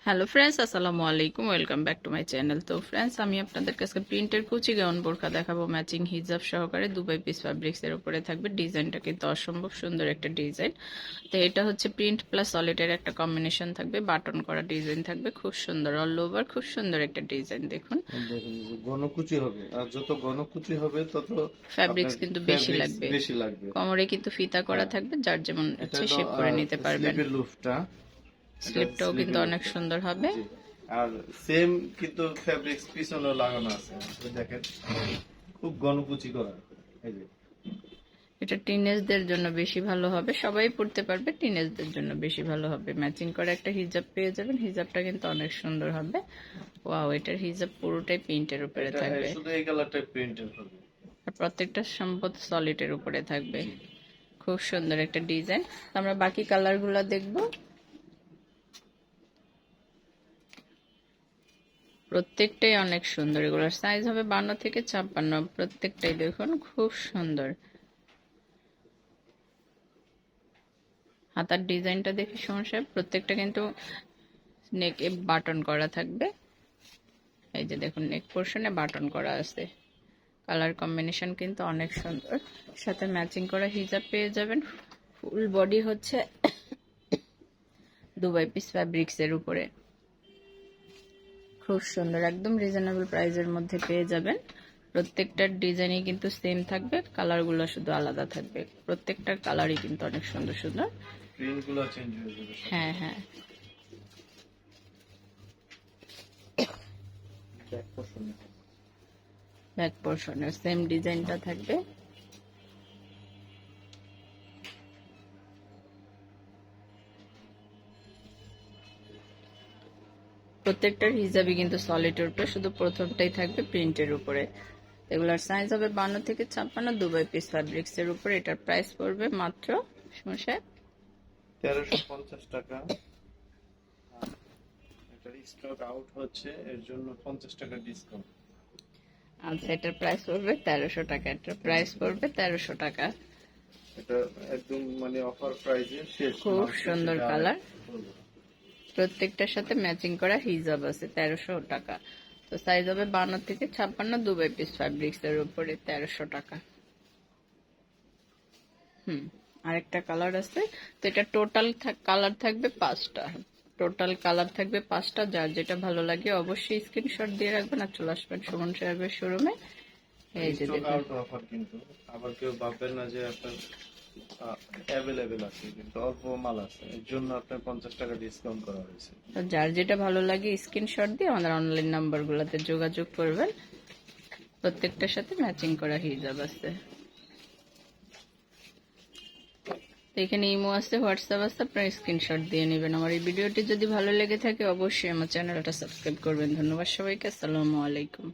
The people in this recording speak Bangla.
হ্যালো ফ্রেন্ডস, আসসালামু আলাইকুম। Welcome back to my channel. তো ফ্রেন্ডস, আমি আপনাদের কাছে প্রিন্টের কুচি গাউন বোরকা দেখাবো ম্যাচিং হিজাব সহকারে। দুবাই পিস ফ্যাব্রিক্স এর উপরে থাকবে। ডিজাইনটা কিন্তু অসম্ভব সুন্দর একটা ডিজাইন। তো এটা হচ্ছে প্রিন্ট প্লাস সলিডের একটা কম্বিনেশন থাকবে, বাটন করা ডিজাইন থাকবে, খুব সুন্দর অল ওভার, খুব সুন্দর একটা ডিজাইন। দেখুন ঘনকুচি হবে, আর যত ঘনকুচি হবে তত ফ্যাব্রিক্স আপনার কিন্তু বেশি ফেব্রিক্স লাগবে। বেশি লাগবে। কোমরে কিন্তু ফিতা করা হ্যাঁ, থাকবে, যার যেমন এটা ইচ্ছে হলো শেপ করে নিতে পারবেন। স্লিপের লুফটা, এটা স্লিপটাও কিন্তু স্লিপের অনেক লুফটা। সুন্দর হবে। জি, আর সেম কিন্তু ফেব্রিক্স পিছনে লাগানো আছে, তো দেখেন খুব ঘনকুচি করা। এই যে এটা টিনেজদের জন্য বেশি ভালো হবে, সবাই পড়তে পারবে, টিনেজদের জন্য বেশি ভালো হবে। ম্যাচিং করা একটা হিজাব পেয়ে যাবেন। হিজাবটা কিন্তু অনেক সুন্দর হবে। ওয়াও, এটার হিজাব পুরোটাই প্রিন্টের উপরে এটা থাকবে, শুধু এই কালারটা প্রিন্টের হবে। আর প্রত্যেকটা সম্পদ সলিডের উপরে থাকবে। জি, খুব সুন্দর একটা ডিজাইন। আমরা বাকি কালারগুলো দেখব। প্রত্যেকটাই অনেক সুন্দর। এগুলোর সাইজ হবে 52 থেকে 56। প্রত্যেকটাই দেখুন খুব সুন্দর। হাতার ডিজাইনটা দেখে সমস্যা, প্রত্যেকটা কিন্তু নেকে বাটন করা থাকবে। এই যে দেখুন, নেক পোর্শনে বাটন করা আছে। কালার কম্বিনেশন কিন্তু অনেক সুন্দর। সাথে ম্যাচিং করা হিজাব পেয়ে যাবেন। ফুল বডি হচ্ছে দুবাই পিস ফ্যাব্রিক্স এর উপরে। খুব সুন্দর, একদম রিজনেবল প্রাইসের মধ্যে পেয়ে যাবেন। প্রত্যেকটার ডিজাইনই কিন্তু সেম থাকবে, কালারগুলো শুধু আলাদা থাকবে। প্রত্যেকটার কালারই কিন্তু অনেক সুন্দর সুন্দর। প্রিন্টগুলো চেঞ্জ হয়ে যাবে। হ্যাঁ হ্যাঁ, ব্যাক পোর্শনে সেম ডিজাইনটা থাকবে। প্রত্যেকটার হিজাবই কিন্তু সলিডের উপরে, শুধু প্রথমটাই থাকবে প্রিন্টের উপরে। এগুলার সাইজ হবে 52 থেকে 56। দুবাই পিস ফ্যাব্রিক্স এর উপরে। এটার প্রাইস পড়বে মাত্র 1350 টাকা। এটা স্টক আউট হচ্ছে, এর জন্য 50 টাকা ডিসকাউন্ট। আচ্ছা, এটার প্রাইস পড়বে 1300 টাকা। এটার প্রাইস পড়বে 1300 টাকা। এটা একদম মানে অফার প্রাইসে শেষ, খুব মাল শেষে সুন্দর যা কালার। প্রত্যেকটার সাথে ম্যাচিং করা হিজাব আছে। 1300 টাকা। তো সাইজ হবে 52 থেকে 56। দুবাই পিস ফ্যাব্রিক্স এর উপরে 1300 টাকা। আরেকটা কালার আছে। তো এটা টোটাল কালার থাকবে 5টা। টোটাল কালার থাকবে 5টা। যার যেটা ভালো লাগে অবশ্যই স্ক্রিনশট দিয়ে রাখবেন আর চলে আসবেন সুমন সাহেবের শোরুমে। এই যে স্টক দেখুন, আউট অফার, কিন্তু আবার কেউ ভাববেন না যে আপনার অ্যাভেলেবেল আছে, কিন্তু অল্প মাল আছে, এর জন্য আপনার 50 টাকা ডিসকাউন্ট করা হয়েছে। তো যার যেটা ভালো লাগে স্ক্রিনশট দিয়ে আমাদের অনলাইন নাম্বারগুলোতে যোগাযোগ করবেন। প্রত্যেকটার সাথে ম্যাচিং করা হিজাব আছে। তো এখানে ইমো আছে, হোয়াটসঅ্যাপ আছে, আপনারা স্ক্রিনশট দিয়ে নেবেন। আমার এই ভিডিওটি যদি ভালো লেগে থাকে অবশ্যই আমার চ্যানেলটা সাবস্ক্রাইব করবেন। ধন্যবাদ সবাইকে। আসসালামু আলাইকুম।